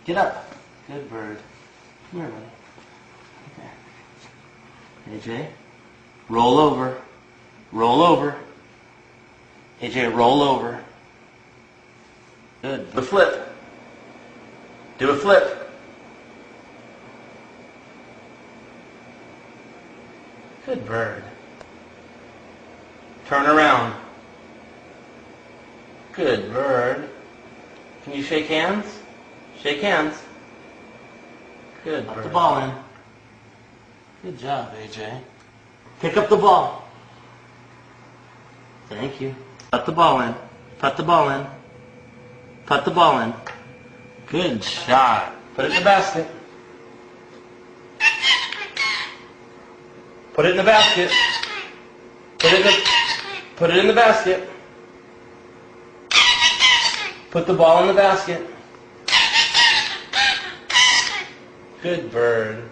Get up. Good bird. Come here, buddy. Okay. AJ, roll over. Roll over. AJ, roll over. Good. Do a flip. Do a flip. Good bird. Turn around. Good bird. Can you shake hands? Shake hands. Good bird. Put the ball in. Good job, AJ. Pick up the ball. Thank you. Put the ball in. Put the ball in. Put the ball in. Good shot. Put it in the basket. Put it in the basket. Put it in the basket. Put the ball in the basket. Good bird.